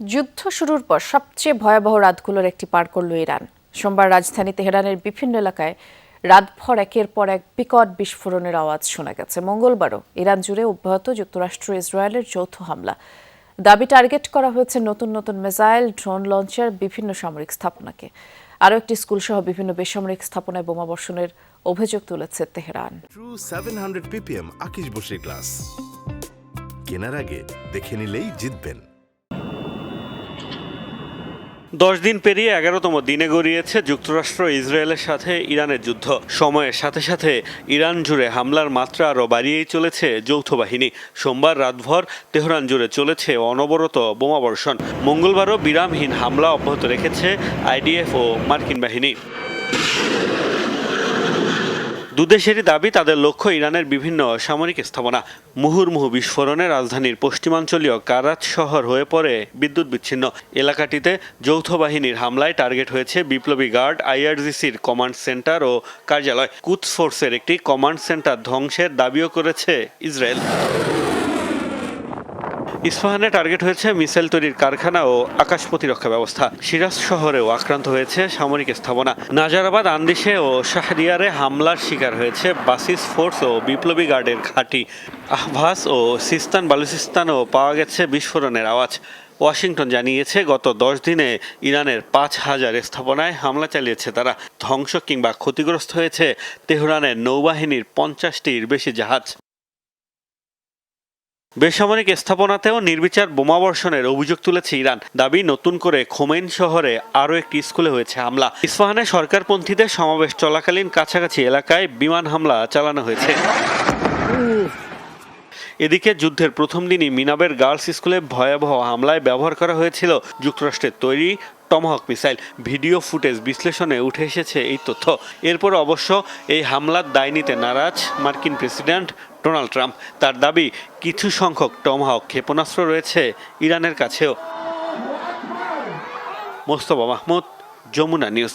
যুদ্ধ শুরুর পর সবচেয়ে ভয়াবহ রাতগুলোর একটি পার করল ইরান। সোমবার রাজধানী তেহরানের বিভিন্ন এলাকায় রাতভর একের পর এক বিকট বিস্ফোরণের আওয়াজ শোনা গেছে। মঙ্গলবারও ইরান জুড়ে অব্যাহত যুক্তরাষ্ট্র ইসরায়েলের যৌথ হামলা। দাবি টার্গেট করা হয়েছে নতুন নতুন মিসাইল, ড্রোন লঞ্চার, বিভিন্ন সামরিক স্থাপনাকে। আরও একটি স্কুলসহ বিভিন্ন বেসামরিক স্থাপনায় বোমাবর্ষণের অভিযোগ তুলেছে Tehran. True 700 ppm আকিশ Basir glass কেনার আগে দেখে নিলেই জিতবেন। 10 দিন পেরিয়ে 11তম দিনে গড়িয়েছে যুক্তরাষ্ট্র ইসরায়েলের সাথে ইরানের যুদ্ধ। সময়ের সাথে সাথে ইরান জুড়ে হামলার মাত্রা আরও বাড়িয়েই চলেছে যৌথ বাহিনী। সোমবার রাতভর তেহরান জুড়ে চলেছে অনবরত বোমাবর্ষণ। মঙ্গলবারও বিরামহীন হামলা অব্যাহত রেখেছে আইডিএফ ও মার্কিন বাহিনী। দুদেশেরই দাবি তাদের লক্ষ্য ইরানের বিভিন্ন সামরিক স্থাপনা। মুহুর্মুহু বিস্ফোরণে রাজধানীর পশ্চিমাঞ্চলীয় কারাচ শহর হয়ে পড়ে বিদ্যুৎ বিচ্ছিন্ন। এলাকাটিতে যৌথ বাহিনীর হামলায় টার্গেট হয়েছে বিপ্লবী গার্ড, আইআরজিসির কমান্ড সেন্টার ও কার্যালয়। কুদস ফোর্সের একটি কমান্ড সেন্টার ধ্বংসের দাবিও করেছে ইসরায়েল। ইস্পাহানে টার্গেট হয়েছে মিসাইল তৈরির কারখানা ও আকাশ প্রতিরক্ষা ব্যবস্থা। সিরাজ শহরেও আক্রান্ত হয়েছে সামরিক স্থাপনা। নাজারাবাদ, আন্দিশে ও শাহরিয়ারে হামলার শিকার হয়েছে বাসিস ফোর্স ও বিপ্লবী গার্ডের ঘাঁটি। আহভাস ও সিস্তান বালুচিস্তানেও পাওয়া গেছে বিস্ফোরণের আওয়াজ। ওয়াশিংটন জানিয়েছে গত 10 দিনে ইরানের 5000 স্থাপনায় হামলা চালিয়েছে তারা। ধ্বংস কিংবা ক্ষতিগ্রস্ত হয়েছে তেহরানের নৌবাহিনীর 50টির বেশি জাহাজ। বেসামরিক স্থাপনাতেও নির্বিচার বোমাবর্ষণের অভিযোগ তুলেছে ইরান। দাবি, নতুন করে খোমেইন শহরে আরও একটি স্কুলে হয়েছে হামলা। ইস্পাহানে সরকারপন্থীদের সমাবেশ চলাকালীন কাছাকাছি এলাকায় বিমান হামলা চালানো হয়েছে। এদিকে যুদ্ধের প্রথম দিনই মিনাবের গার্লস স্কুলে ভয়াবহ হামলায় ব্যবহার করা হয়েছিল যুক্তরাষ্ট্রের তৈরি টমাহক মিসাইল। ভিডিও ফুটেজ বিশ্লেষণে উঠে এসেছে এই তথ্য। এরপর অবশ্য এই হামলার দায় নিতে নারাজ মার্কিন প্রেসিডেন্ট ডোনাল্ড ট্রাম্প। তার দাবি, কিছু সংখ্যক টমাহক ক্ষেপণাস্ত্র রয়েছে ইরানের কাছেও। মোস্তফা মাহমুদ, যমুনা নিউজ।